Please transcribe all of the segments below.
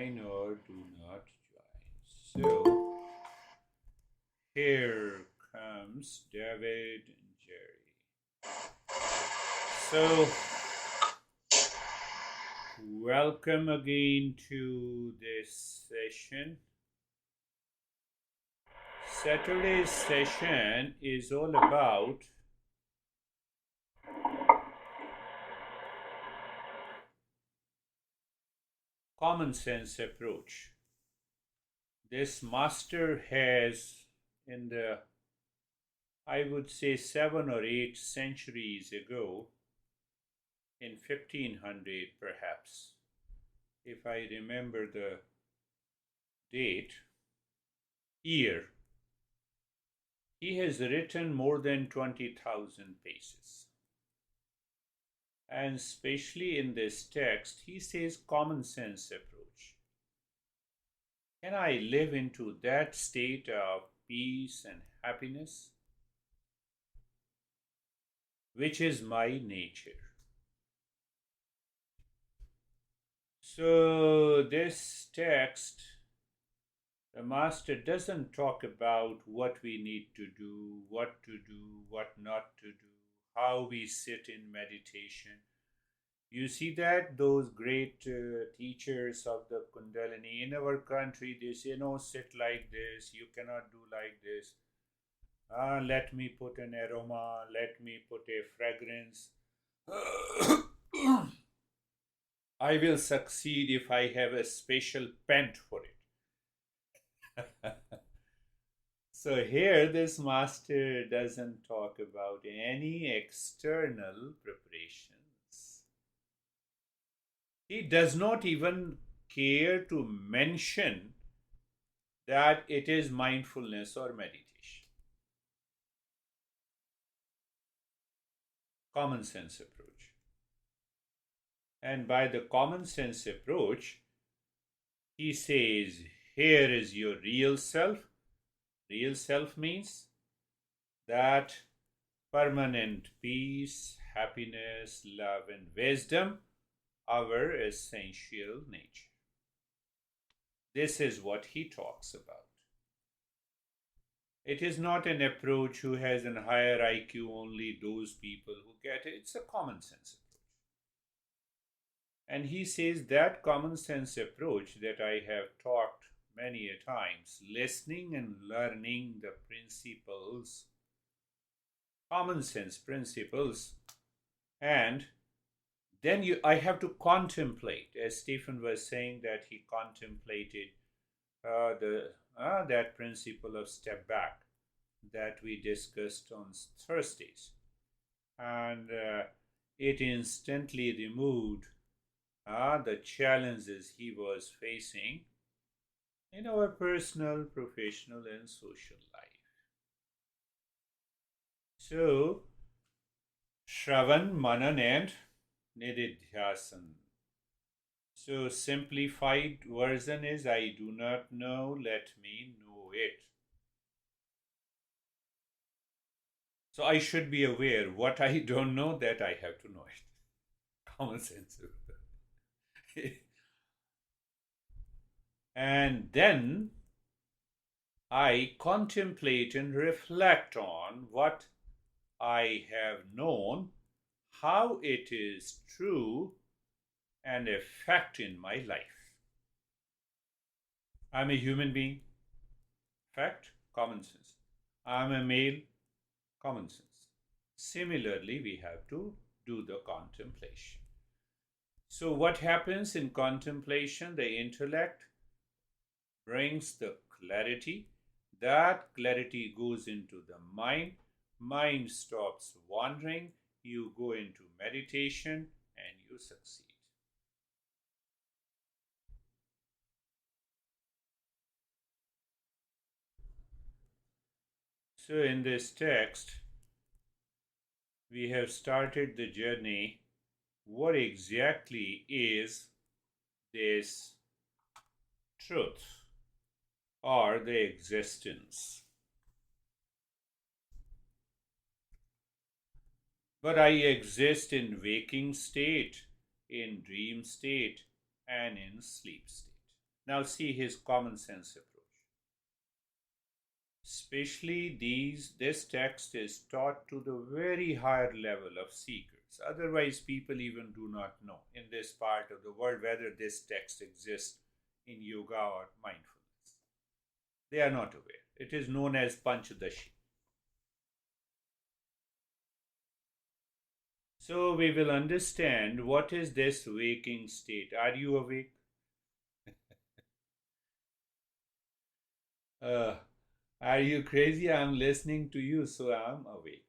join or do not join. So here comes David and Jerry. So welcome again to this session. Saturday's session is all about common sense approach. This master has, in the, I would say, 7 or 8 centuries ago, in 1500 perhaps, if I remember the date, year, he has written more than 20,000 pages. And especially in this text, he says common sense approach. Can I live into that state of peace and happiness, which is my nature? So this text, the master doesn't talk about what we need to do, what not to do, how we sit in meditation. You see that those great teachers of the Kundalini in our country, they say, no, sit like this, you cannot do like this. Let me put an aroma, let me put a fragrance. I will succeed if I have a special pen for it. So here this master doesn't talk about any external preparations. He does not even care to mention that it is mindfulness or meditation. Common sense approach. And by the common sense approach, he says, here is your real self. Real self means that permanent peace, happiness, love, and wisdom, our essential nature. This is what he talks about. It is not an approach who has a higher IQ, only those people who get it. It's a common sense approach. And he says that common sense approach that I have talked many a times, listening and learning the principles, common sense principles, and then I have to contemplate, as Stephen was saying that he contemplated that principle of step back that we discussed on Thursdays, and it instantly removed the challenges he was facing in our personal, professional, and social life. So, Shravan, Manan, and Nididhyasan. So, simplified version is I do not know, let me know it. So, I should be aware what I don't know, that I have to know it. Common sense. And then I contemplate and reflect on what I have known, how it is true and effect in my life. I'm a human being. Fact, common sense. I'm a male, common sense. Similarly, we have to do the contemplation. So what happens in contemplation? The intellect brings the clarity. That clarity goes into the mind. Mind stops wandering. You go into meditation and you succeed. So in this text, we have started the journey. What exactly is this truth or the existence? But I exist in waking state, in dream state, and in sleep state. Now see his common sense approach. Especially this text is taught to the very higher level of seekers. Otherwise, people even do not know in this part of the world whether this text exists in yoga or mindfulness. They are not aware. It is known as Panchadashi. So we will understand what is this waking state. Are you awake? Uh, are you crazy? I'm listening to you, so I'm awake.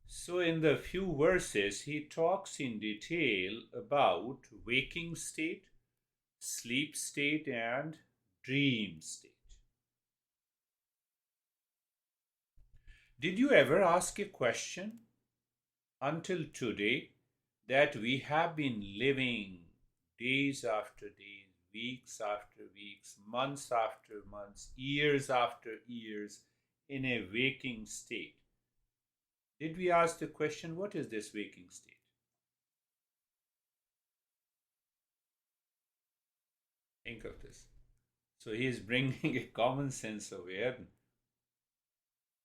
So, in the few verses, he talks in detail about waking state, sleep state, and dream state. Did you ever ask a question until today that we have been living days after days, weeks after weeks, months after months, years after years in a waking state? Did we ask the question, what is this waking state? Think of this. So he is bringing a common sense awareness.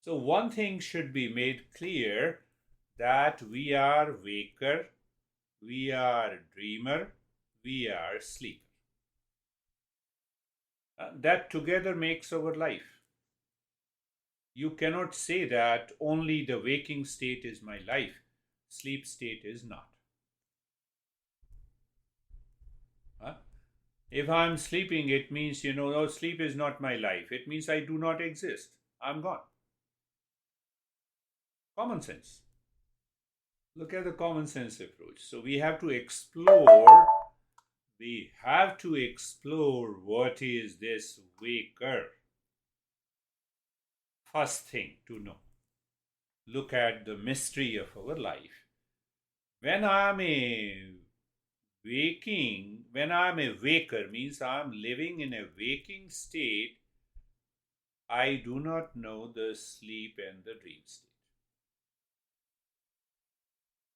So one thing should be made clear, that we are waker, we are dreamer, we are sleeper. That together makes our life. You cannot say that only the waking state is my life, sleep state is not. Huh? If I'm sleeping, it means, oh, sleep is not my life. It means I do not exist. I'm gone. Common sense. Look at the common sense approach. So we have to explore what is this waker. First thing to know. Look at the mystery of our life. When I'm a waker, means I'm living in a waking state, I do not know the sleep and the dream state.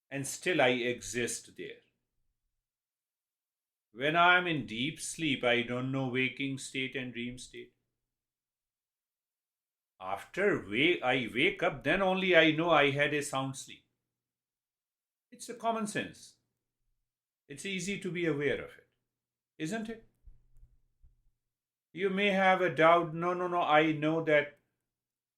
And still I exist there. When I'm in deep sleep, I don't know waking state and dream state. After I wake up, then only I know I had a sound sleep. It's a common sense. It's easy to be aware of it, isn't it? You may have a doubt. No, I know that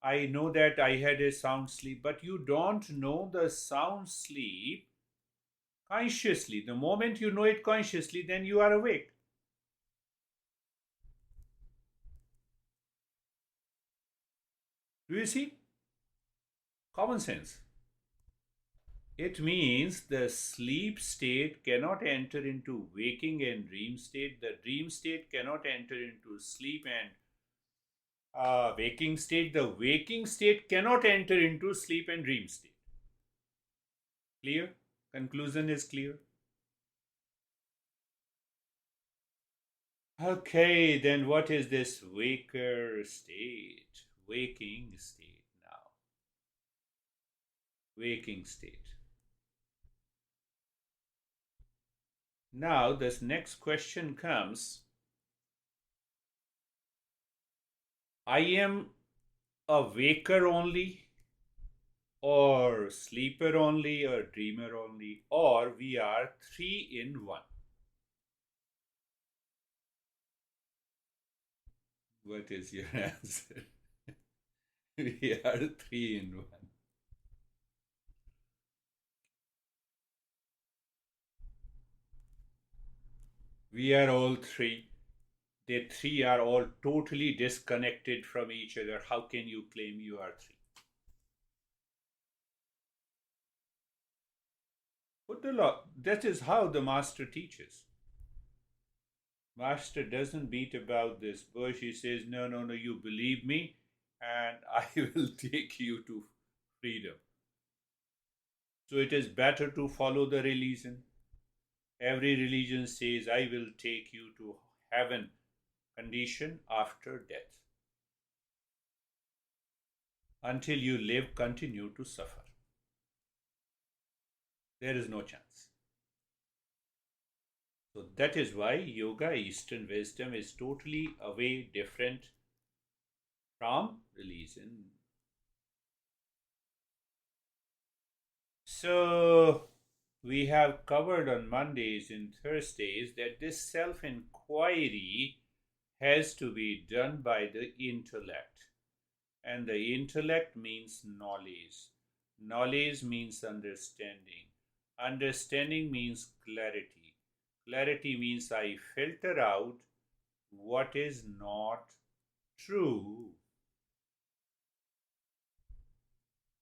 I had a sound sleep, but you don't know the sound sleep consciously. The moment you know it consciously, then you are awake. Do you see? Common sense. It means the sleep state cannot enter into waking and dream state. The dream state cannot enter into sleep and waking state. The waking state cannot enter into sleep and dream state. Clear? Conclusion is clear. Okay, then what is this waker state? Waking state now. Waking state. Now, this next question comes. I am a waker only, or sleeper only, or dreamer only, or we are three in one. What is your answer? We are three in one. We are all three. The three are all totally disconnected from each other. How can you claim you are three? Put the law. That is how the master teaches. Master doesn't beat about this bush. He says, no, you believe me, and I will take you to freedom. So it is better to follow the religion. Every religion says, I will take you to heaven, condition after death. Until you live, continue to suffer. There is no chance. So that is why yoga, Eastern wisdom, is totally away different from religion. So we have covered on Mondays and Thursdays that this self inquiry has to be done by the intellect. And the intellect means knowledge. Knowledge means understanding. Understanding means clarity. Clarity means I filter out what is not true.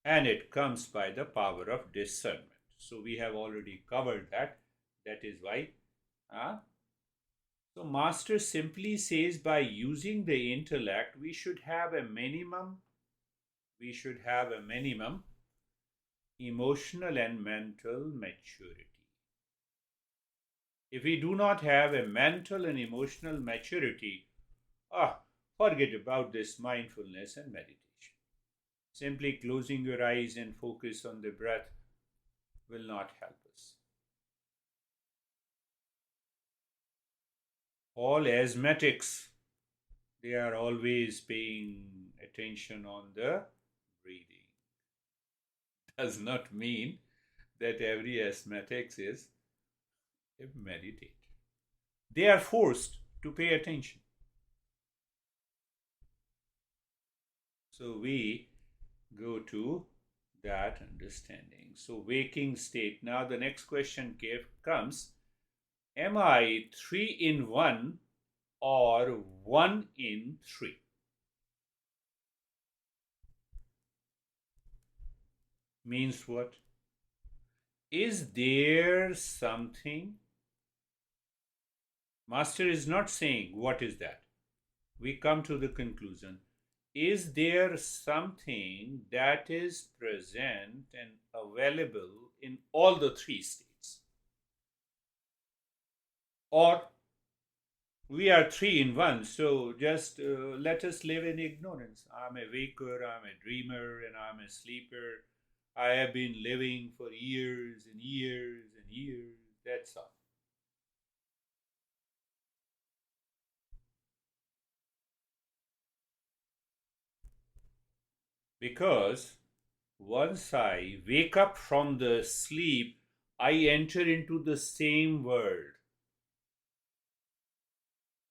And it comes by the power of discernment. So we have already covered that. That is why. Uh, so Master simply says by using the intellect, we should have a minimum emotional and mental maturity. If we do not have a mental and emotional maturity, forget about this mindfulness and meditation. Simply closing your eyes and focus on the breath will not help us. All asthmatics, they are always paying attention on the breathing. Does not mean that every asthmatic is a meditate. They are forced to pay attention. So we go to that understanding. So waking state. Now the next question comes, am I three in one or one in three? Means what? Is there something? Master is not saying what is that. We come to the conclusion. Is there something that is present and available in all the three states? Or we are three in one, so just let us live in ignorance. I'm a waker, I'm a dreamer, and I'm a sleeper. I have been living for years and years and years. That's all. Because once I wake up from the sleep, I enter into the same world.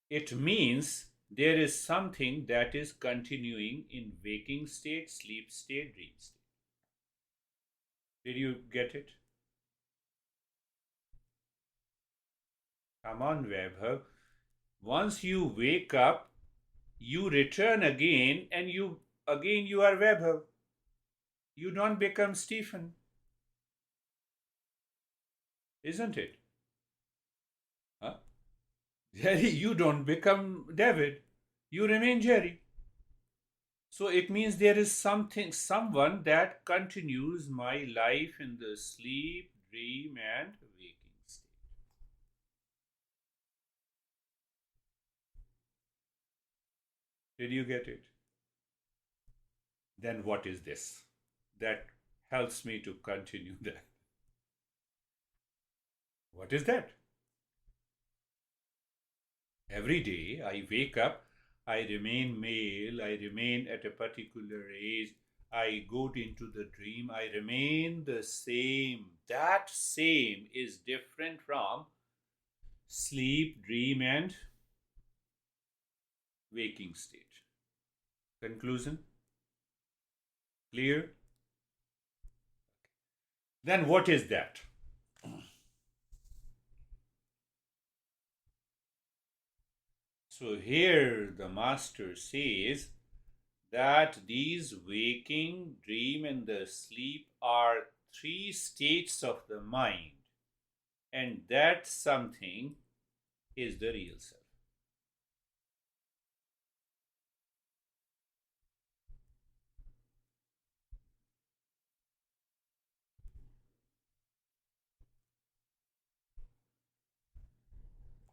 It means there is something that is continuing in waking state, sleep state, dream state. Did you get it? Come on, Vaibhav. Once you wake up, you return again, and you are Vaibhav. You don't become Stephen, isn't it? Huh? Jerry, you don't become David. You remain Jerry. So it means there is someone that continues my life in the sleep, dream, and waking state. Did you get it? Then what is this? That helps me to continue that. What is that? Every day I wake up, I remain male, I remain at a particular age, I go into the dream, I remain the same. That same is different from sleep, dream, and waking state. Conclusion? Clear? Then what is that? So here the master says that these waking, dream, and the sleep are three states of the mind, and that something is the real self.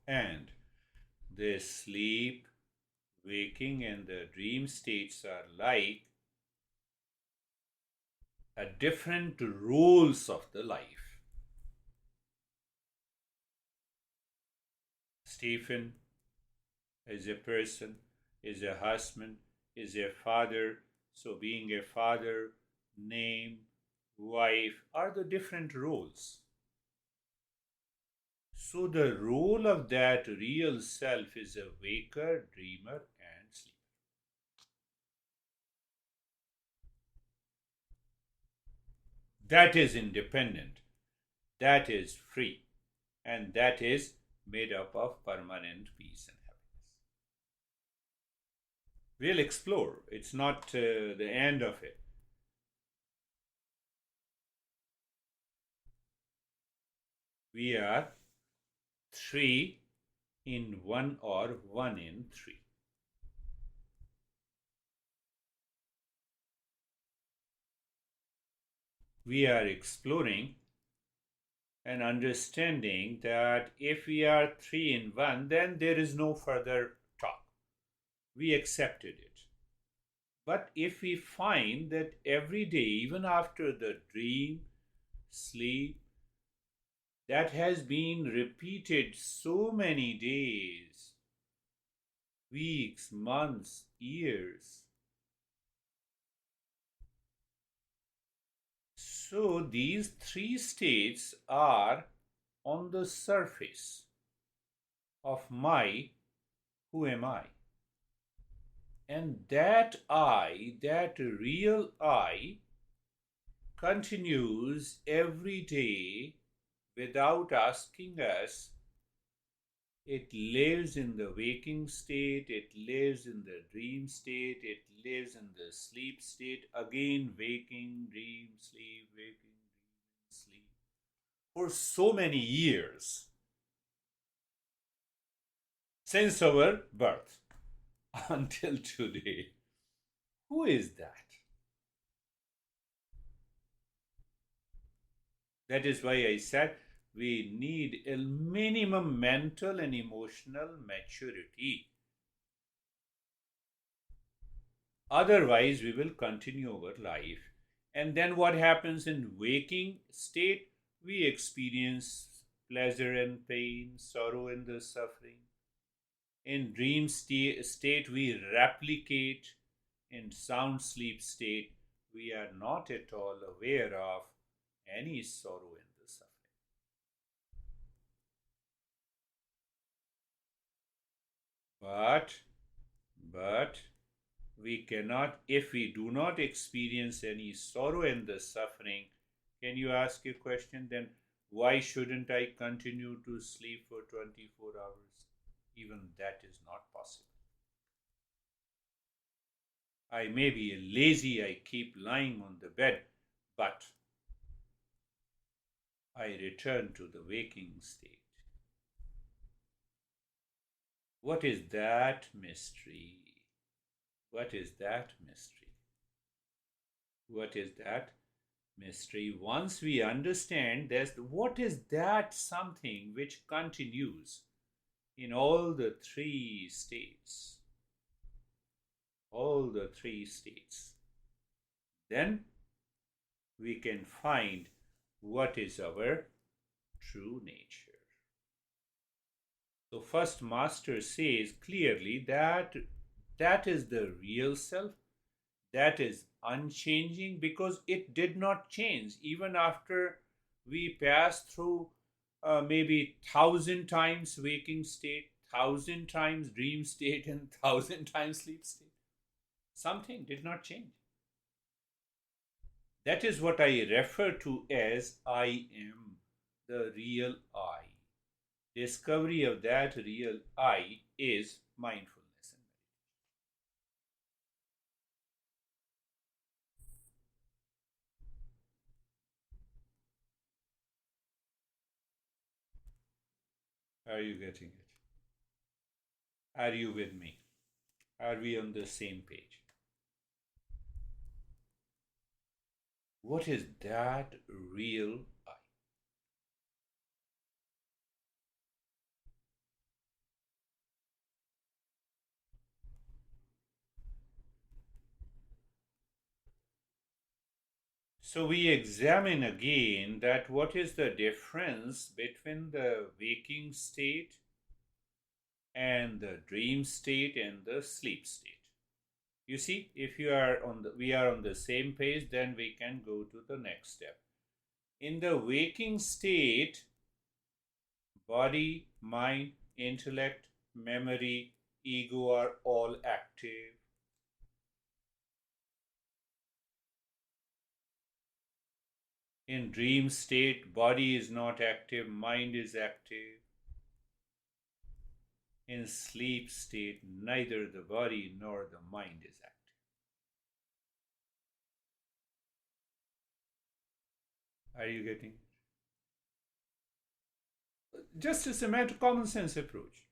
And the sleep, waking, and the dream states are like a different roles of the life. Stephen is a person, is a husband, is a father. So, being a father, name, wife are the different roles. So, the role of that real self is a waker, dreamer, and sleeper. That is independent, that is free, and that is made up of permanent peace and happiness. We'll explore, it's not the end of it. We are three in one or one in three. We are exploring and understanding that if we are three in one, then there is no further talk. We accepted it. But if we find that every day, even after the dream, sleep, that has been repeated so many days, weeks, months, years, so these three states are on the surface of my who am I. And that I, that real I, continues every day without asking us. It lives in the waking state, it lives in the dream state, it lives in the sleep state, again waking, dream, sleep, waking, dream, sleep, for so many years since our birth until today. Who is that? That is why I said we need a minimum mental and emotional maturity. Otherwise, we will continue our life. And then what happens in waking state? We experience pleasure and pain, sorrow and the suffering. In dream state, we replicate. In sound sleep state, we are not at all aware of any sorrow and the suffering. But we cannot, if we do not experience any sorrow and the suffering, can you ask a question then? Why shouldn't I continue to sleep for 24 hours? Even that is not possible. I may be lazy, I keep lying on the bed, but I return to the waking state. What is that mystery? What is that mystery? What is that mystery? Once we understand this, what is that something which continues in all the three states? All the three states. Then we can find what is our true nature. So first master says clearly that that is the real self, that is unchanging because it did not change even after we pass through maybe 1,000 times waking state, 1,000 times dream state, and 1,000 times sleep state. Something did not change. That is what I refer to as I am, the real I. Discovery of that real I is mindfulness. Are you getting it? Are you with me? Are we on the same page? What is that real I? So we examine again that what is the difference between the waking state and the dream state and the sleep state. You see, if you are on the we are on the same page, then we can go to the next step. In the waking state, body, mind, intellect, memory, ego are all active. In dream state, body is not active, mind is active. In sleep state, neither the body nor the mind is active. Are you getting? Just as a matter of common sense approach.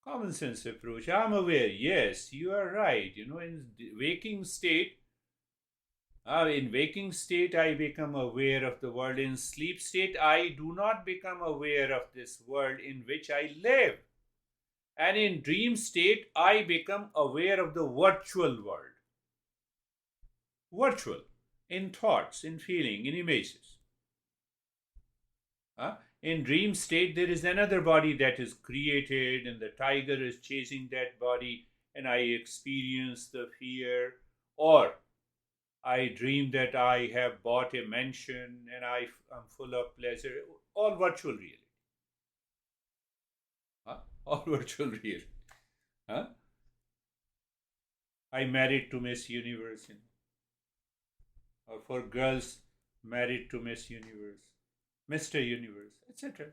Common sense approach. I'm aware. Yes, you are right. In waking state, I become aware of the world. In sleep state, I do not become aware of this world in which I live. And in dream state, I become aware of the virtual world. Virtual, in thoughts, in feeling, in images. In dream state, there is another body that is created, and the tiger is chasing that body, and I experience the fear. Or I dream that I have bought a mansion and I am full of pleasure. All virtual reality. All virtual reality. Huh? I married to Miss Universe. Or for girls, married to Miss Universe, Mr. Universe, etc.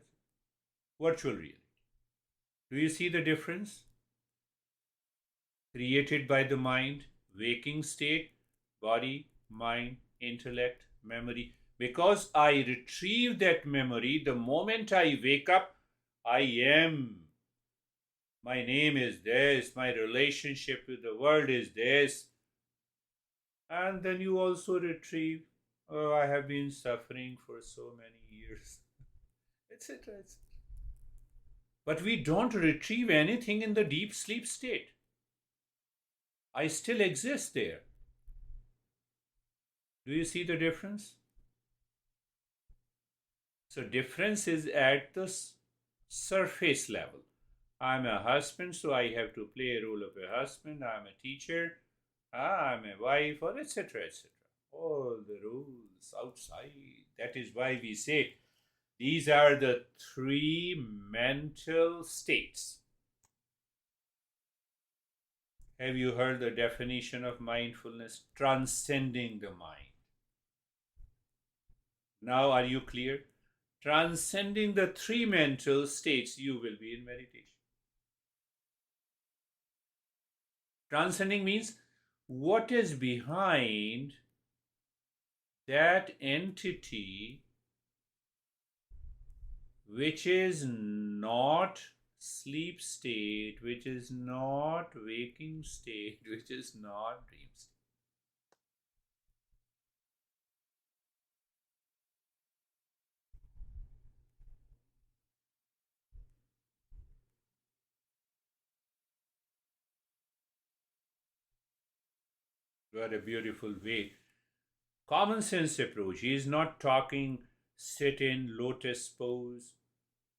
Virtual reality. Do you see the difference? Created by the mind, waking state, body, mind, intellect, memory. Because I retrieve that memory, the moment I wake up, I am. My name is this, my relationship with the world is this. And then you also retrieve, oh, I have been suffering for so many years, etc. But we don't retrieve anything in the deep sleep state. I still exist there. Do you see the difference? So difference is at the surface level. I'm a husband, so I have to play a role of a husband. I'm a teacher, I'm a wife, or etc. etc. All the rules outside. That is why we say these are the three mental states. Have you heard the definition of mindfulness? Transcending the mind. Now, are you clear? Transcending the three mental states, you will be in meditation. Transcending means what is behind that entity which is not sleep state, which is not waking state, which is not dream state. What a beautiful way. Common sense approach. He is not talking sit in lotus pose.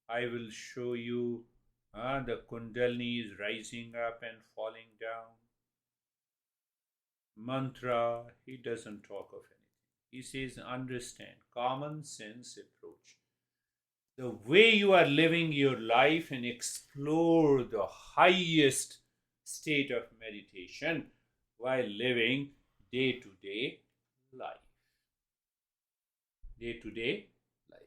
I will show you the kundalini is rising up and falling down. Mantra, he doesn't talk of anything. He says understand, common sense approach. The way you are living your life and explore the highest state of meditation while living day to day life. Day to day life.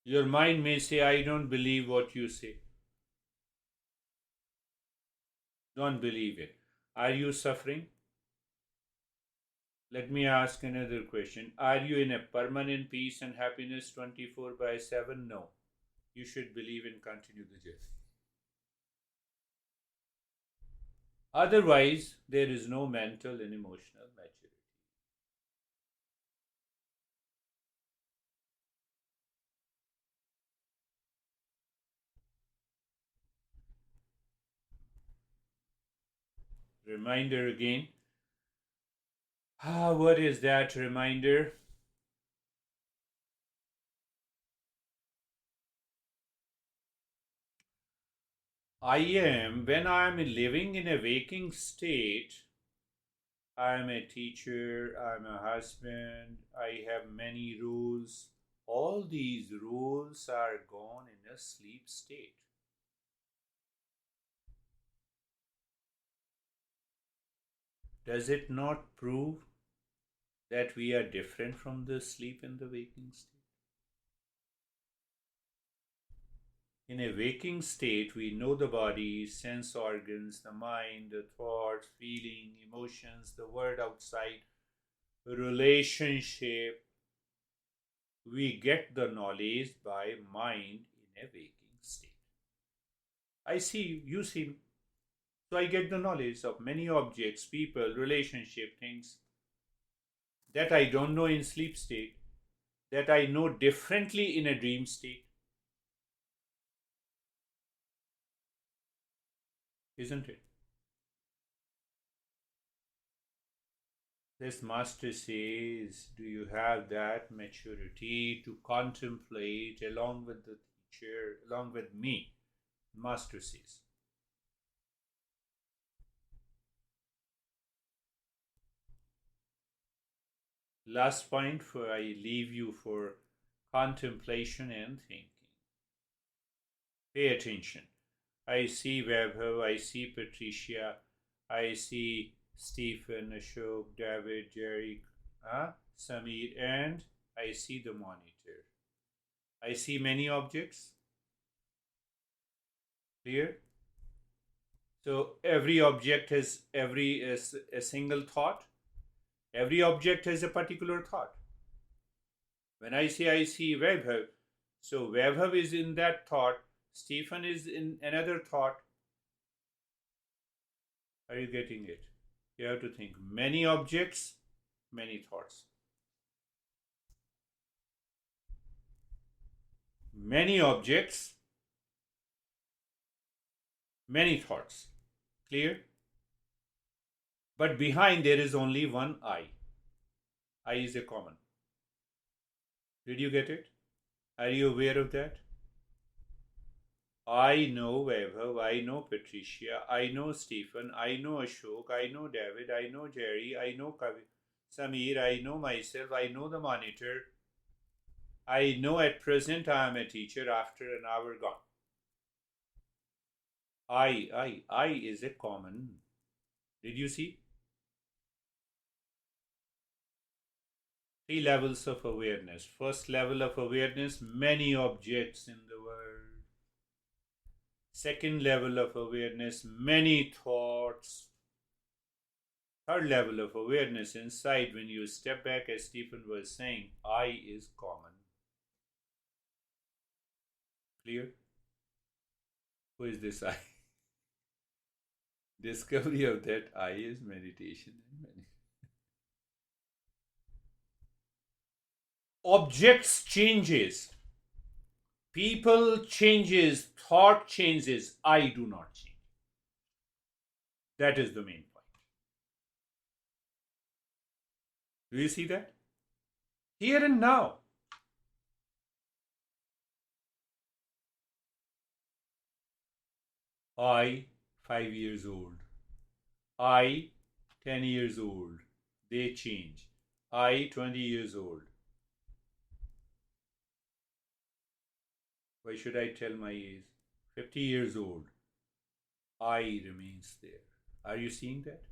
Your mind may say, I don't believe what you say. Don't believe it. Are you suffering? Let me ask another question. Are you in a permanent peace and happiness 24/7? No. You should believe and continue the journey. Otherwise, there is no mental and emotional maturity. Reminder again, What is that reminder? When I am living in a waking state, I am a teacher, I am a husband, I have many rules. All these rules are gone in a sleep state. Does it not prove that we are different from the sleep and the waking state? In a waking state, we know the body, sense organs, the mind, the thoughts, feeling, emotions, the world outside, relationship. We get the knowledge by mind in a waking state. I see, you see. So I get the knowledge of many objects, people, relationship, things that I don't know in sleep state, that I know differently in a dream state, isn't it? This master says, do you have that maturity to contemplate along with the teacher, along with me? Master says. Last point for I leave you for contemplation and thinking. Pay attention. I see Vaibhav, I see Patricia, I see Stephen, Ashok, David, Jerry, Samir, and I see the monitor. I see many objects. Clear? So every object has a single thought. Every object has a particular thought. When I see Vaibhav, so Vaibhav is in that thought, Stephen is in another thought. Are you getting it? You have to think many objects, many thoughts. Many objects, many thoughts. Clear? But behind there is only one I. I is a common. Did you get it? Are you aware of that? I know Vaibhav, I know Patricia, I know Stephen, I know Ashok, I know David, I know Jerry, I know Samir, I know myself, I know the monitor. I know at present I am a teacher after an hour gone. I is a common. Did you see? Three levels of awareness. First level of awareness, many objects in the world. Second level of awareness, many thoughts. Third level of awareness, inside, when you step back, as Stephen was saying, I is common. Clear? Who is this I? Discovery of that I is meditation and meditation. Objects changes, people changes, thought changes, I do not change. That is the main point. Do you see that? Here and now. I, 5 years old. I, 10 years old. They change. I, 20 years old. Why should I tell my age? 50 years old. I remains there. Are you seeing that?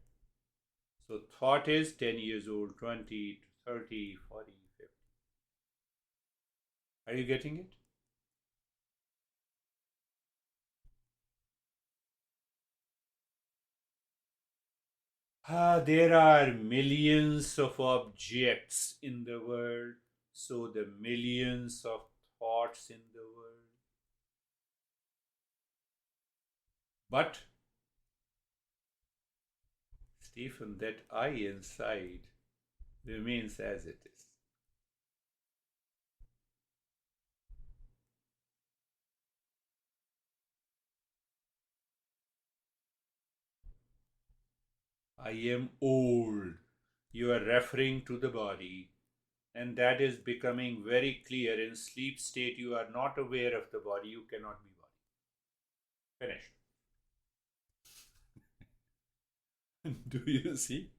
So thought is 10 years old, 20, 30, 40, 50. Are you getting it? There are millions of objects in the world, so the millions of thoughts in the world. But, Stephen, that I inside remains as it is. I am old. You are referring to the body, and that is becoming very clear. In sleep state, you are not aware of the body, you cannot be body. Finished. Do you see?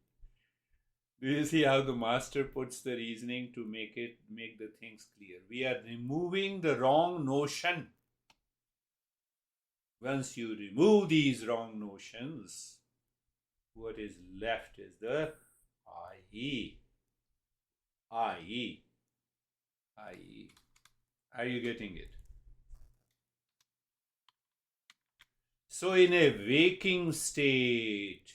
Do you see how the master puts the reasoning to make the things clear? We are removing the wrong notion. Once you remove these wrong notions, what is left is the I. I. I. Are you getting it? So in a waking state,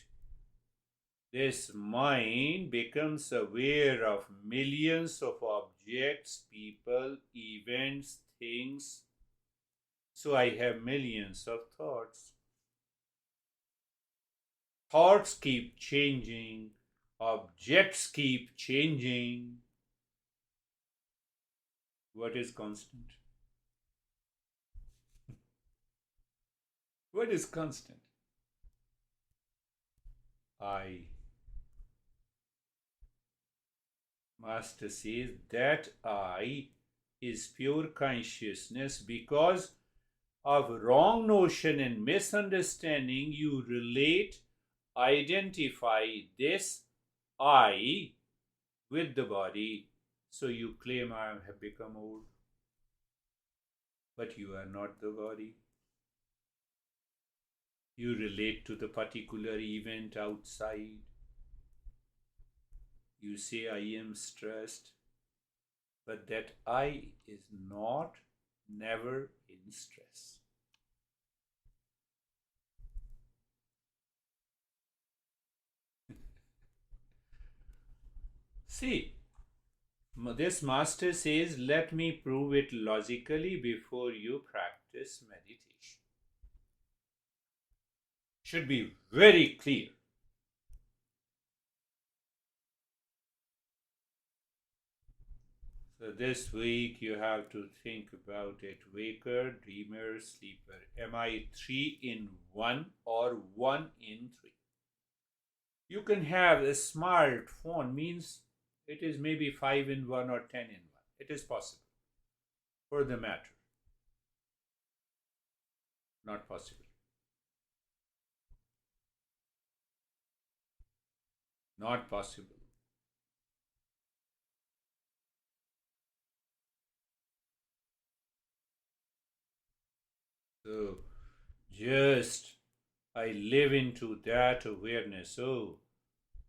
this mind becomes aware of millions of objects, people, events, things. So I have millions of thoughts. Thoughts keep changing, objects keep changing. What is constant? What is constant? I. Master says that I is pure consciousness. Because of wrong notion and misunderstanding, you relate, identify this I with the body. So you claim I have become old. But you are not the body. You relate to the particular event outside. You say, I am stressed. But that I is not, never in stress. See, this master says, let me prove it logically before you practice meditation. Should be very clear. So this week you have to think about it. Waker, dreamer, sleeper. Am I 3 in 1 or 1 in 3? You can have a smartphone, means it is maybe 5 in 1 or 10 in 1. It is possible. For the matter. Not possible. Not possible. So, just I live into that awareness. Oh,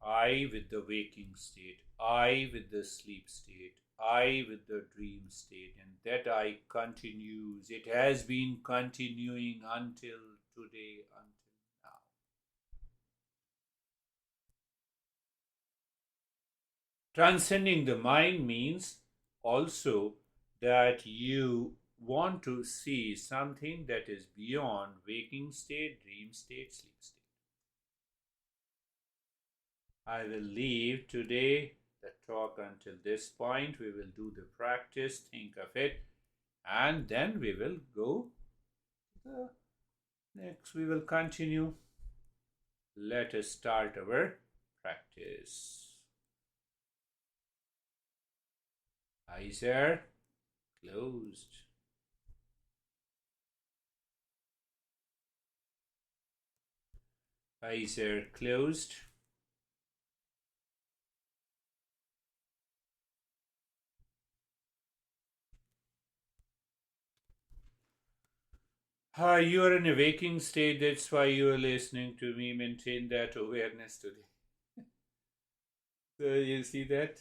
I with the waking state, I with the sleep state, I with the dream state, and that I continues. It has been continuing until today, until now. Transcending the mind means also that you want to see something that is beyond waking state, dream state, sleep state. I will leave today the talk until this point. We will do the practice, think of it, and then we will go the next. We will continue. Let us start our practice. Eyes are closed. Eyes are closed. You are in a waking state, that's why you are listening to me. Maintain that awareness today. So, you see that?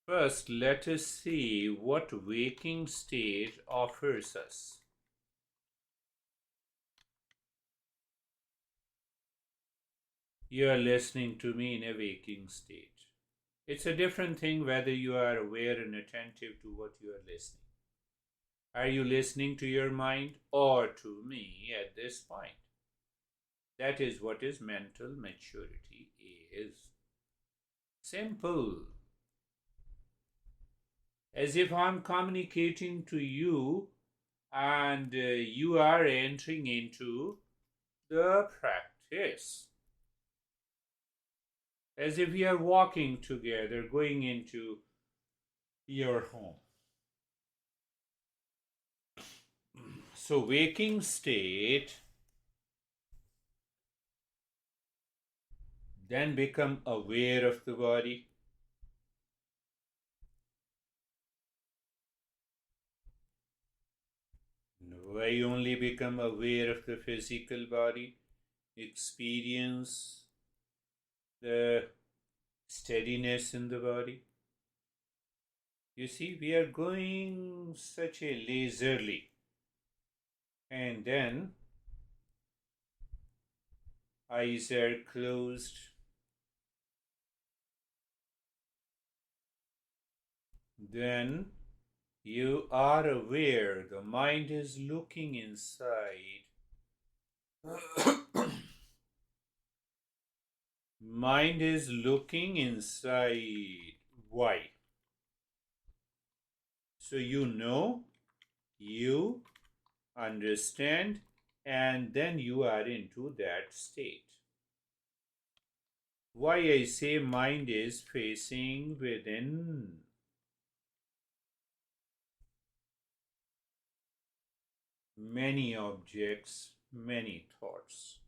First, let us see what waking state offers us. You are listening to me in a waking state. It's a different thing whether you are aware and attentive to what you are listening. Are you listening to your mind or to me at this point? That is what is mental maturity is. Simple. As if I'm communicating to you and you are entering into the practice. as if we are walking together, going into your home. So, waking state, then become aware of the body. Why only become aware of the physical body? Experience the steadiness in the body. You see, we are going such a leisurely, and then eyes are closed. Then you are aware the mind is looking inside. Mind is looking inside. Why? So you understand, and then you are into that state. Why I say mind is facing within. Many objects, many thoughts.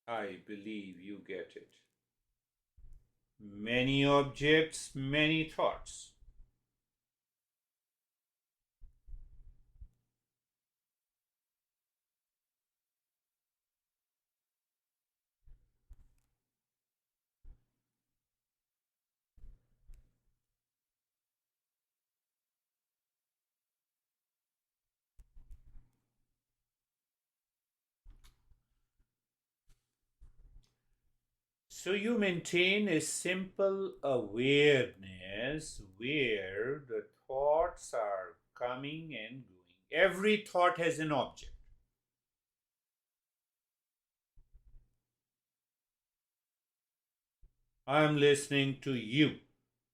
I believe you get it. Many objects, many thoughts. So you maintain a simple awareness where the thoughts are coming and going. Every thought has an object. I'm listening to you.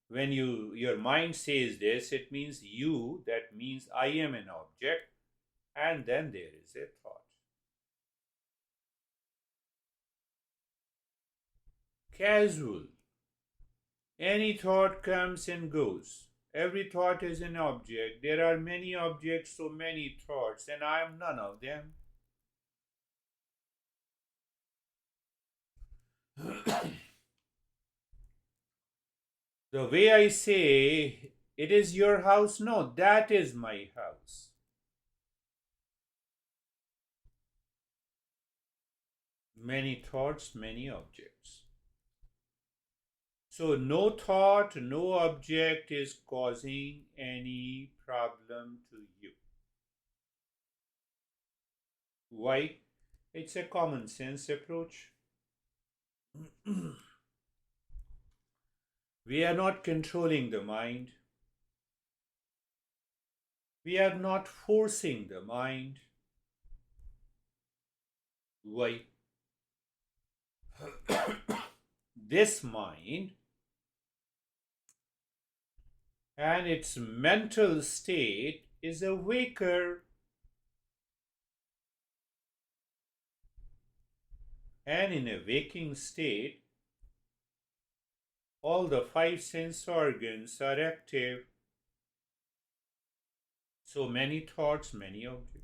When your mind says this, it means you, that means I am an object, and then there is a thought. Casual. Any thought comes and goes. Every thought is an object. There are many objects, so many thoughts, and I am none of them. The way I say, it is your house, no, that is my house. Many thoughts, many objects. So, no thought, no object is causing any problem to you. Why? It's a common sense approach. We are not controlling the mind. We are not forcing the mind. Why? This mind and its mental state is a waker, and in a waking state, all the five sense organs are active. So many thoughts, many objects.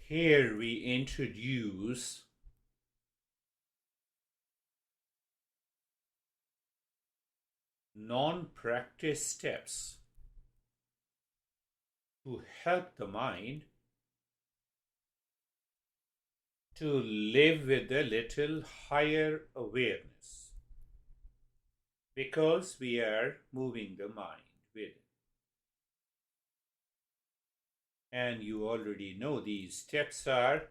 Here we introduce non-practice steps to help the mind to live with a little higher awareness, because we are moving the mind with it. And you already know these steps are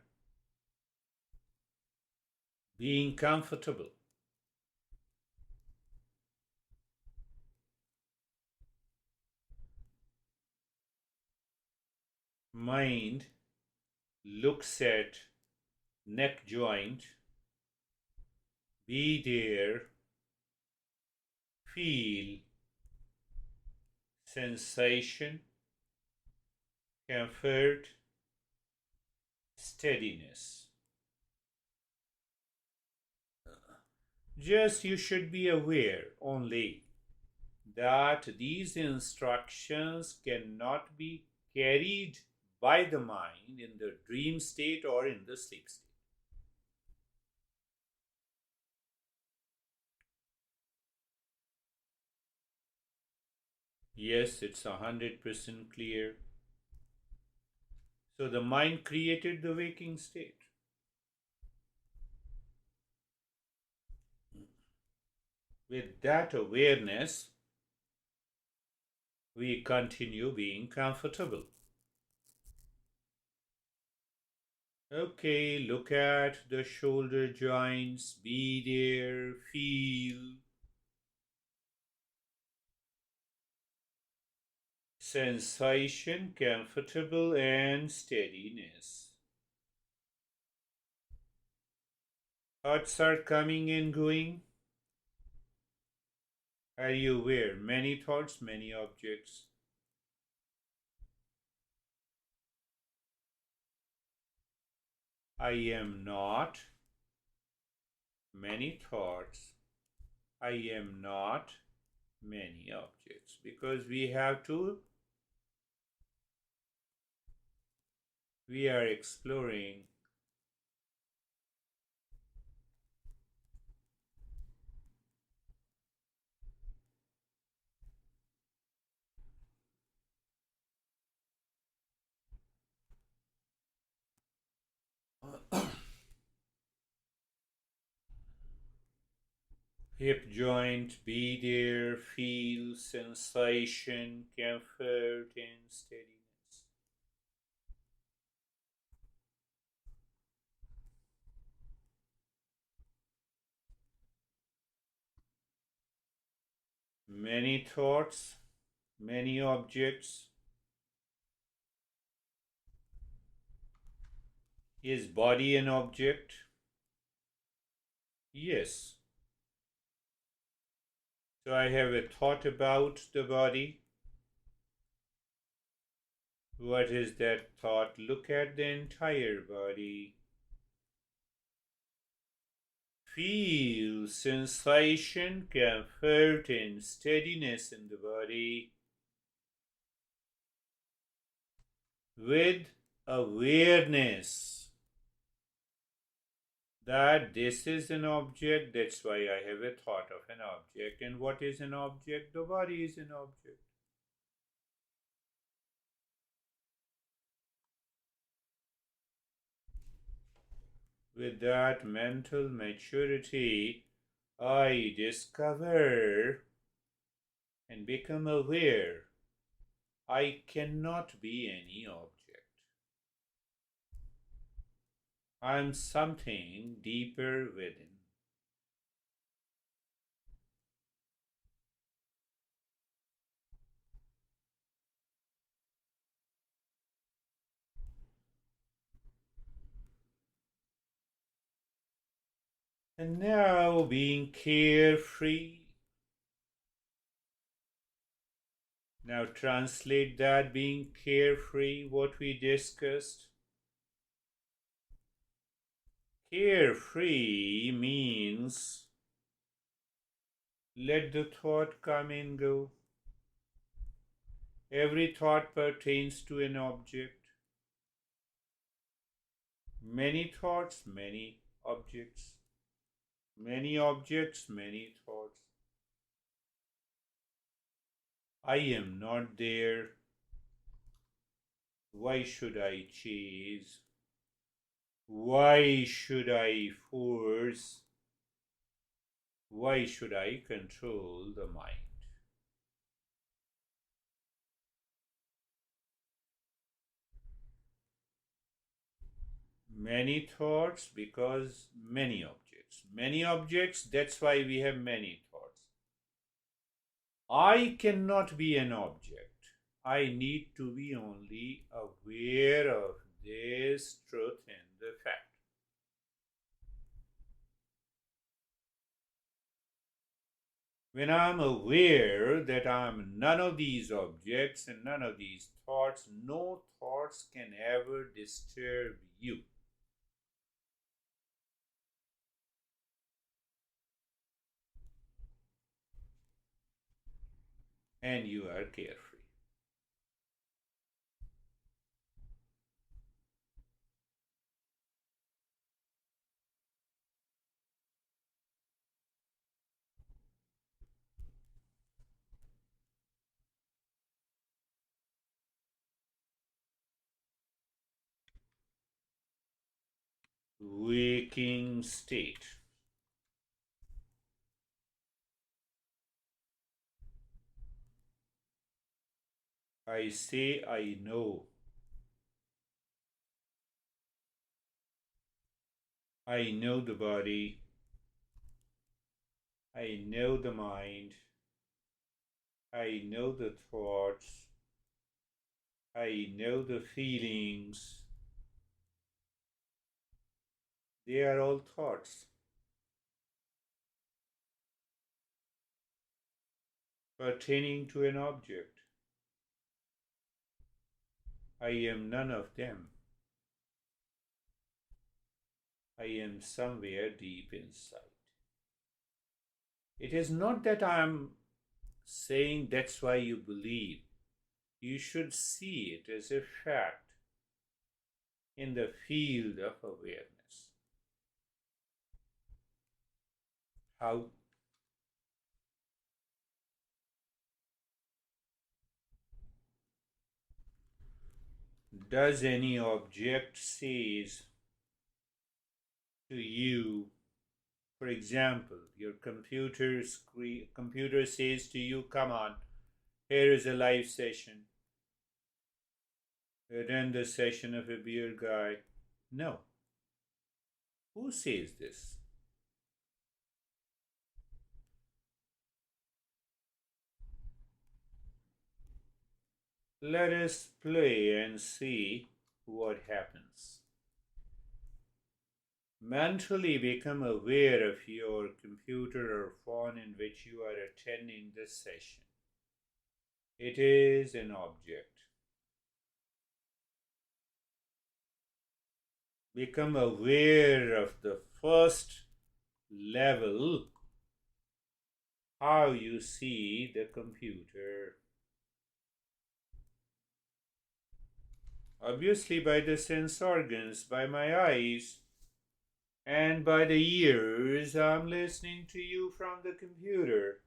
being comfortable, Mind looks at neck joint, be there, feel sensation, comfort, steadiness. Just you should be aware only that these instructions cannot be carried by the mind in the dream state or in the sleep state. Yes, it's 100% clear. So the mind created the waking state. With that awareness, we continue being comfortable. Okay, look at the shoulder joints, be there, feel sensation, comfortable, and steadiness. Thoughts are coming and going. Are you aware? Many thoughts, many objects. I am not many thoughts. I am not many objects. Because we are exploring hip joint, be there, feel sensation, comfort, and steadiness. Many thoughts, many objects. Is body an object? Yes. So I have a thought about the body. What is that thought? Look at the entire body. Feel sensation, comfort, and steadiness in the body with awareness that this is an object. That's why I have a thought of an object. And what is an object? The body is an object. With that mental maturity, I discover and become aware I cannot be any object. I am something deeper within. And now being carefree. Now translate that being carefree, what we discussed. Carefree means let the thought come and go. Every thought pertains to an object. Many thoughts, many objects. Many objects, many thoughts. I am not there. Why should I chase? Why should I force? Why should I control the mind? Many thoughts because many objects. Many objects, that's why we have many thoughts. I cannot be an object. I need to be only aware of this truth and the fact. When I'm aware that I'm none of these objects and none of these thoughts, no thoughts can ever disturb you. And you are carefree. Waking state. I say I know. I know the body. I know the mind. I know the thoughts. I know the feelings. They are all thoughts pertaining to an object. I am none of them. I am somewhere deep inside. It is not that I am saying that's why you believe. You should see it as a fact in the field of awareness. How does any object says to you, for example, your computer says to you, come on, here is a live session. Attend the session of a beer guy. No. Who says this? Let us play and see what happens. Mentally become aware of your computer or phone in which you are attending this session. It is an object. Become aware of the first level, how you see the computer. Obviously, by the sense organs, by my eyes, and by the ears, I'm listening to you from the computer.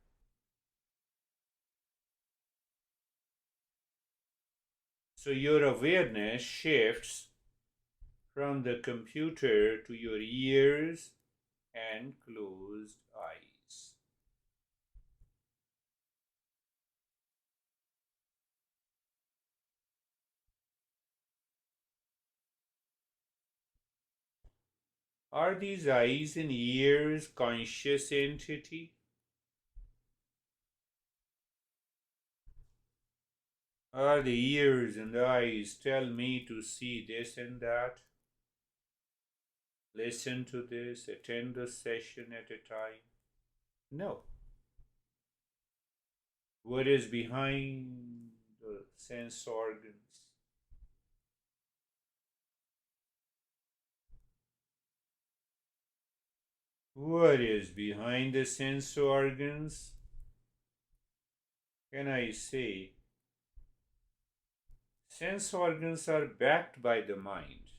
So your awareness shifts from the computer to your ears and closed eyes. Are these eyes and ears conscious entity? Are the ears and the eyes tell me to see this and that? Listen to this, attend the session at a time? No. What is behind the sense organs? What is behind the sense organs? Can I say? Sense organs are backed by the mind.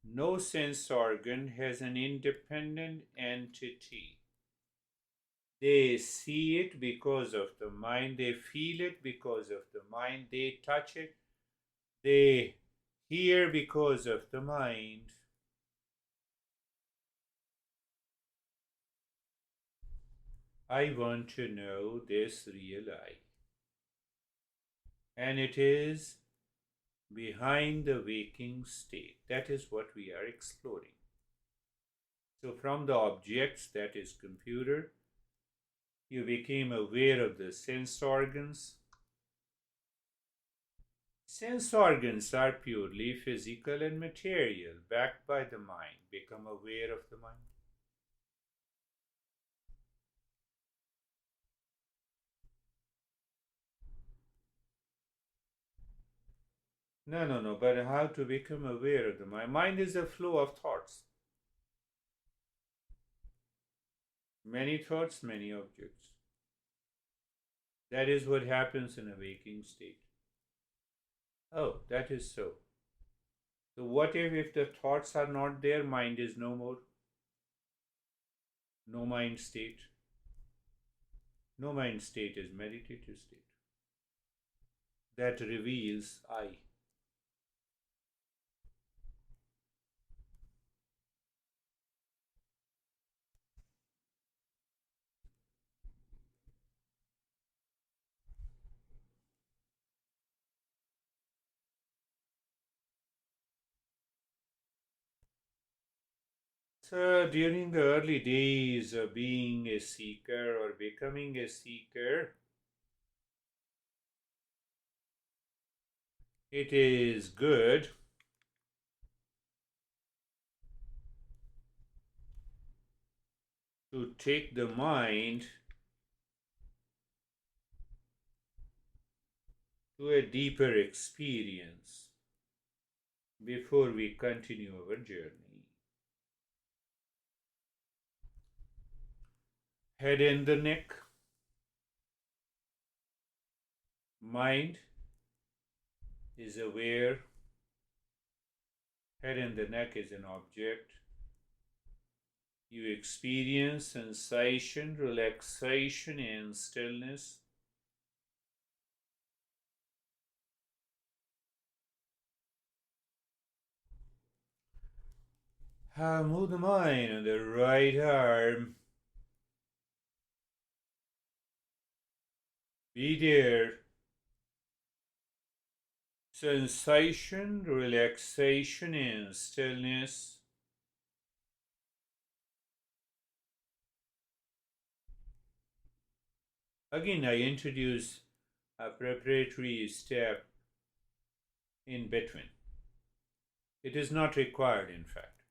No sense organ has an independent entity. They see it because of the mind, they feel it because of the mind, they touch it, they hear because of the mind. I want to know this real I. And it is behind the waking state. That is what we are exploring. So from the objects, that is computer, you became aware of the sense organs. Sense organs are purely physical and material, backed by the mind. Become aware of the mind. No, no, no, but how to become aware of the mind? Mind is a flow of thoughts. Many thoughts, many objects. That is what happens in a waking state. Oh, that is so. So, what if the thoughts are not there, mind is no more? No mind state. No mind state is meditative state. That reveals I. So, during the early days of being a seeker or becoming a seeker, it is good to take the mind to a deeper experience before we continue our journey. Head and the neck, mind is aware, head and the neck is an object. You experience sensation, relaxation, and stillness. Move the mind on the right arm. Be there. Sensation, relaxation, and stillness. Again, I introduce a preparatory step in between. It is not required, in fact.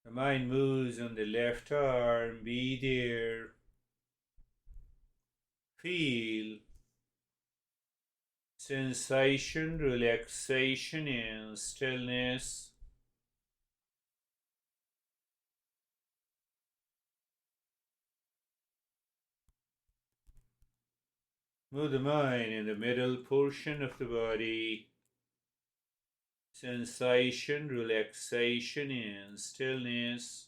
The mind moves on the left arm. Be there. Feel sensation, relaxation, and stillness. Move the mind in the middle portion of the body. Sensation, relaxation, and stillness.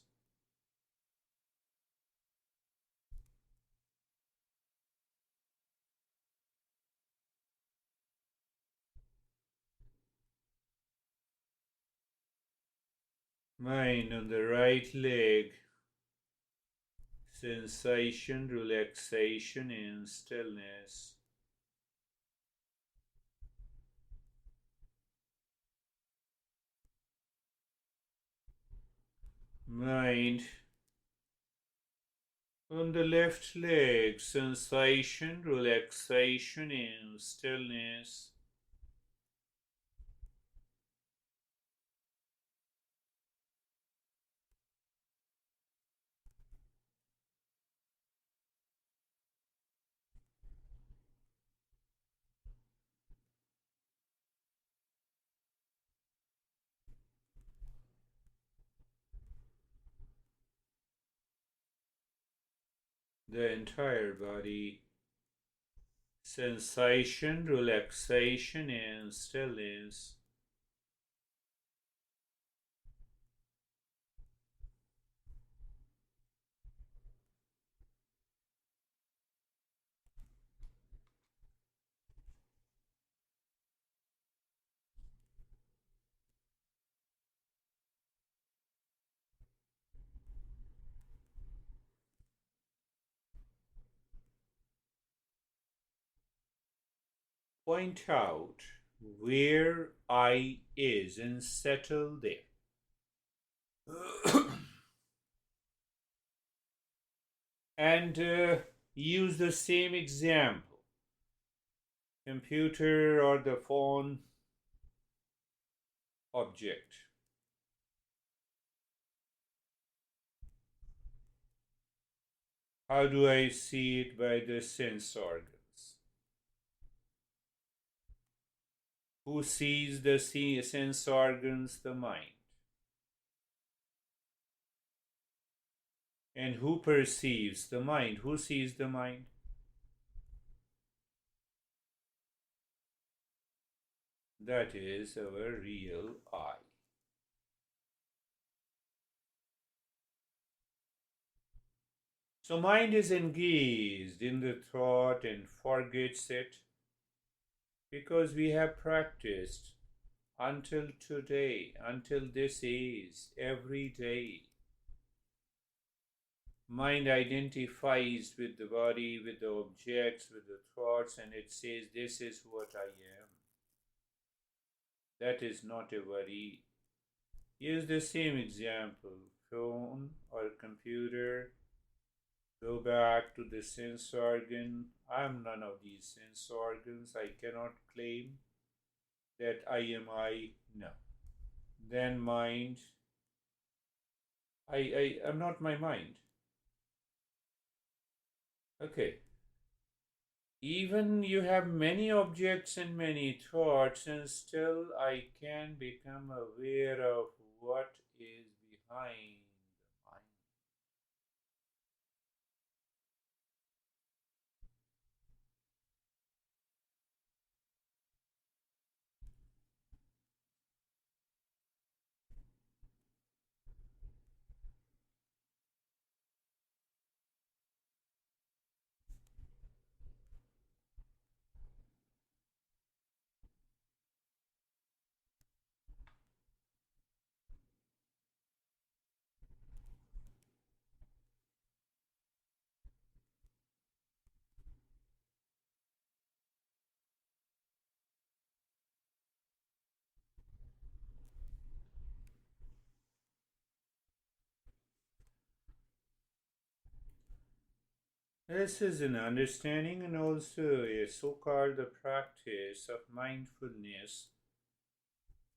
Mind on the right leg. Sensation, relaxation, and stillness. Mind on the left leg. Sensation, relaxation, and stillness. The entire body. Sensation, relaxation, and stillness. Point out where I is and settle there. And use the same example. computer or the phone object. How do I see it? By the sense organs. Who sees the sense organs? The mind. And who perceives? The mind. Who sees the mind? That is our real I. So mind is engaged in the thought and forgets it because we have practiced until today, until this is every day. Mind identifies with the body, with the objects, with the thoughts, and it says, this is what I am. That is not a worry. Use the same example, phone or computer. Go back to the sense organ. I am none of these sense organs. I cannot claim that I am I. No. Then mind. I am not my mind. Okay. Even you have many objects and many thoughts, and still I can become aware of what is behind the mind. This is an understanding and also a so-called the practice of mindfulness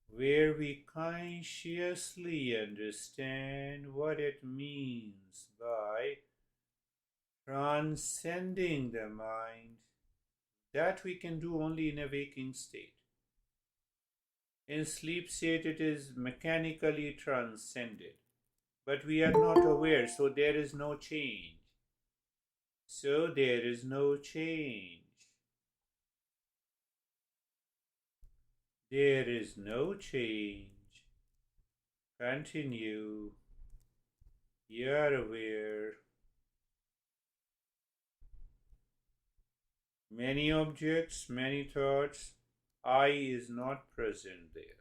where we consciously understand what it means by transcending the mind. That we can do only in a waking state. In sleep state it is mechanically transcended, but we are not aware, so there is no change. So there is no change. There is no change. Continue. You are aware. Many objects, many thoughts. I is not present there.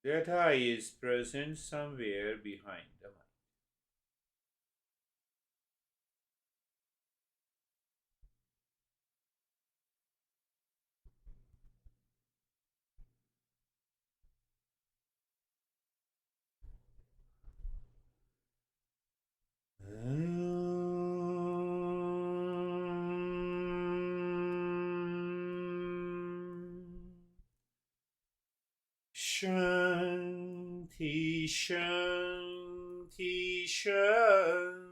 That I is present somewhere behind the mind. Shanti, Shanti, Shanti.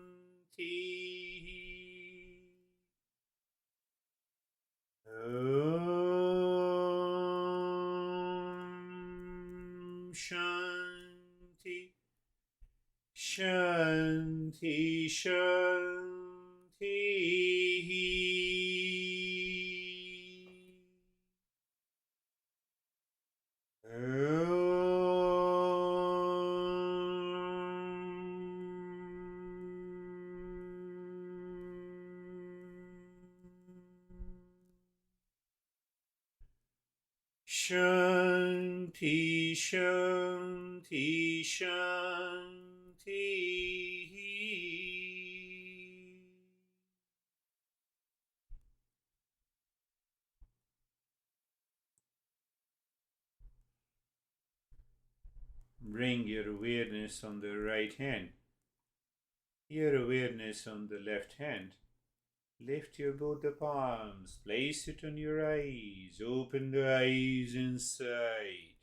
Om Shanti, Shanti, Shanti. Shanti, Shanti, Shanti. Bring your awareness on the right hand, your awareness on the left hand. Lift your both the palms, place it on your eyes, open the eyes inside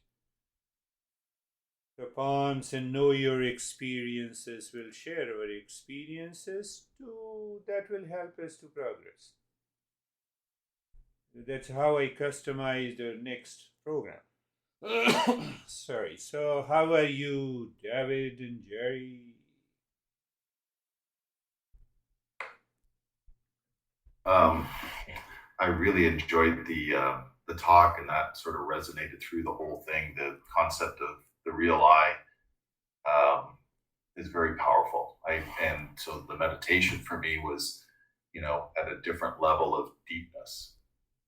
the palms and know your experiences. We'll share our experiences too, that will help us to progress. That's how I customize the next program. Sorry. So, how are you, David and Jerry? Um, I really enjoyed the talk, and that sort of resonated through the whole thing. The concept of the real I um, is very powerful. And so the meditation for me was, at a different level of deepness.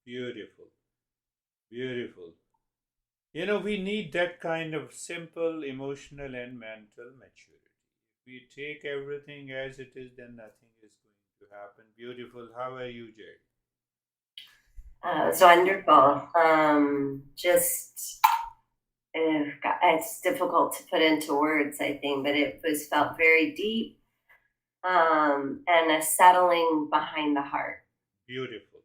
Beautiful. Beautiful. We need that kind of simple emotional and mental maturity. If we take everything as it is, then nothing is going to happen. Beautiful. How are you, Jerry? It's wonderful. Just it's difficult to put into words, I think, but it was felt very deep, and a settling behind the heart. Beautiful.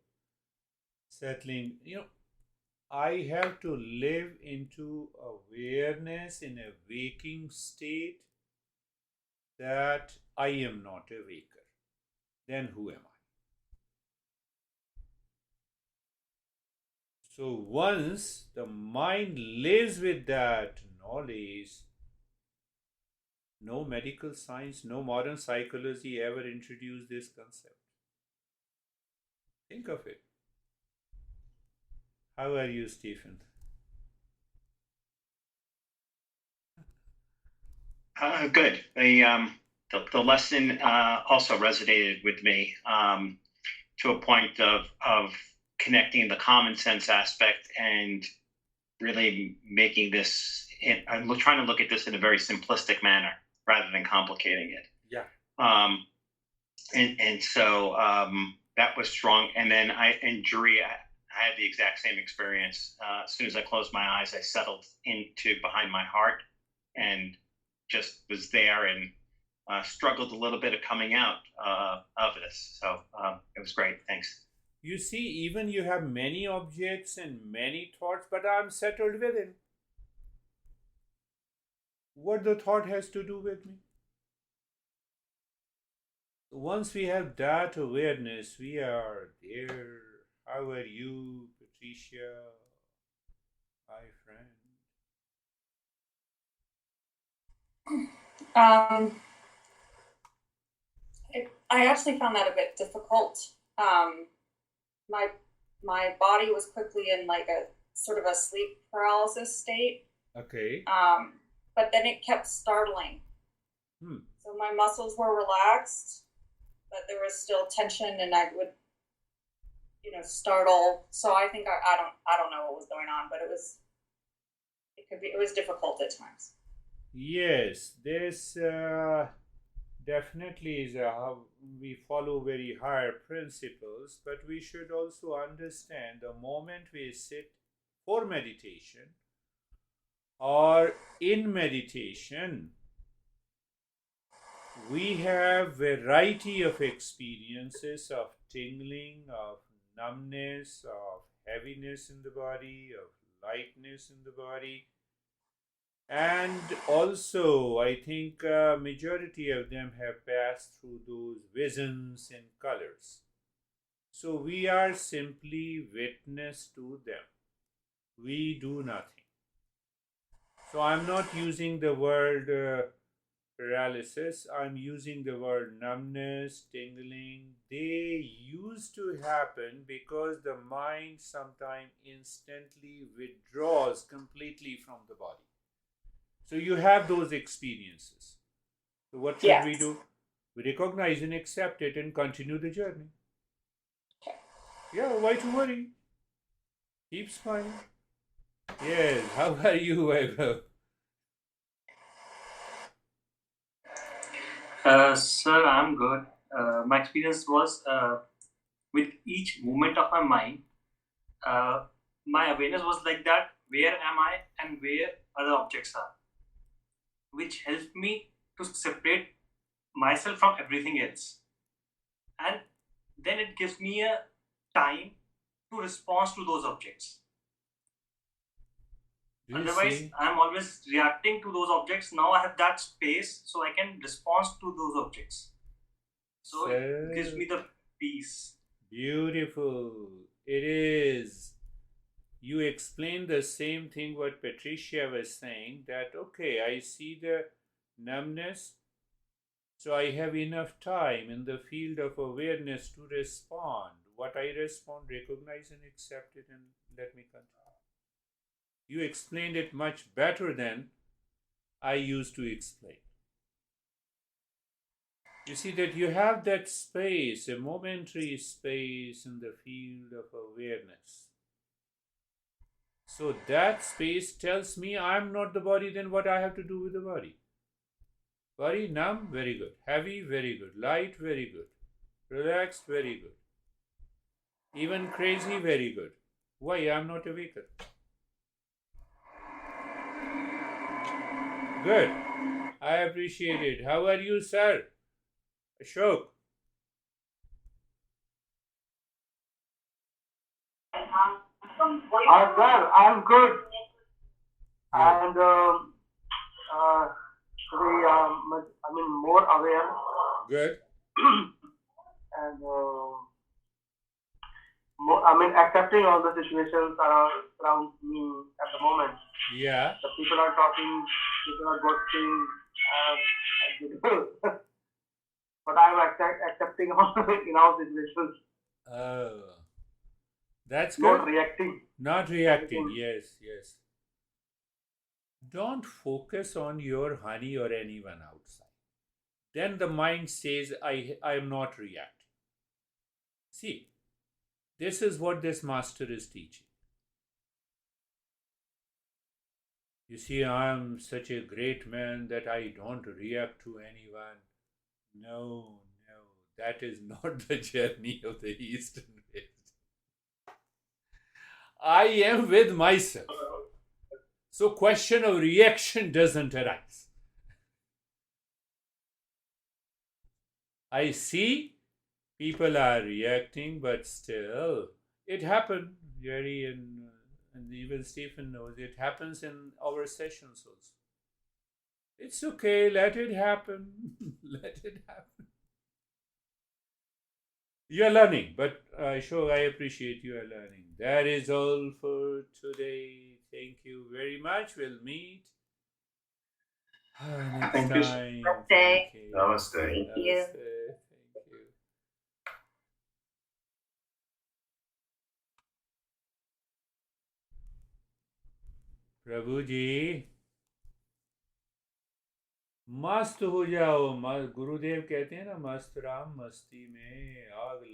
Settling. I have to live into awareness in a waking state that I am not a waker. Then who am I? So once the mind lives with that knowledge, no medical science, no modern psychology ever introduced this concept. Think of it. How are you, Stephen? Good. The lesson also resonated with me to a point of connecting the common sense aspect and really making this. I'm trying to look at this in a very simplistic manner rather than complicating it. Yeah. And so that was strong. And then I had the exact same experience. As soon as I closed my eyes, I settled into behind my heart and just was there and struggled a little bit of coming out of this. So it was great. Thanks. You see, even you have many objects and many thoughts, but I'm settled within. What the thought has to do with me? Once we have that awareness, we are there. How are you, Patricia? Hi, friend. I actually found that a bit difficult. My my body was quickly in like a sort of a sleep paralysis state. Okay. But then it kept startling. So my muscles were relaxed, but there was still tension, and I would, startle. So I think I don't know what was going on, but it was difficult at times. Yes, this definitely is how we follow very higher principles, but we should also understand the moment we sit for meditation or in meditation, we have variety of experiences of tingling, of numbness, of heaviness in the body, of lightness in the body. And also, I think majority of them have passed through those visions in colors. So we are simply witness to them. We do nothing. So I'm not using the word paralysis. I'm using the word numbness, tingling. They used to happen because the mind sometimes instantly withdraws completely from the body. So you have those experiences. So what should we do? We recognize and accept it and continue the journey. Okay. Yeah, why to worry? Keep smiling. Yes, how are you, Vaibhav? Sir, I'm good. My experience was with each movement of my mind, uh, my awareness was like that where am I and where other objects are, which helped me to separate myself from everything else. And then it gives me a time to respond to those objects. Do you Otherwise, see? I'm always reacting to those objects. Now I have that space, so I can respond to those objects. So it gives me the peace. Beautiful. It is. You explained the same thing what Patricia was saying, that okay, I see the numbness, so I have enough time in the field of awareness to respond. What I respond, recognize and accept it, and let me continue. You explained it much better than I used to explain. You see that you have that space, a momentary space in the field of awareness. So that space tells me I'm not the body, then what I have to do with the body? Body numb, very good. Heavy, very good. Light, very good. Relaxed, very good. Even crazy, very good. Why? I'm not awakened. Good. I appreciate it. How are you, sir? Ashok. Sir, I'm good. Yeah. And more aware Good. and accepting all the situations around me at the moment. Yeah. The people are talking, people are ghosting, but I'm accepting all in all situations, Oh. That's not good. reacting. Not reacting. Yes, yes. Don't focus on your honey or anyone outside. Then the mind says, I am not reacting. See, this is what this master is teaching. You see, I am such a great man that I don't react to anyone. No, that is not the journey of the East and West. I am with myself. So question of reaction doesn't arise. I see people are reacting, but still, it happened. Jerry and even Stephen knows it happens in our sessions also. It's okay, let it happen. Let it happen. You are learning, but sure, I appreciate you are learning. That is all for today. Thank you very much. We'll meet next Thank you. time. Namaste. Thank you. Namaste. Thank you. Namaste. Thank you. प्रभु जी मस्त हो जाओ। गुरुदेव कहते हैं ना, मस्त राम मस्ती में आग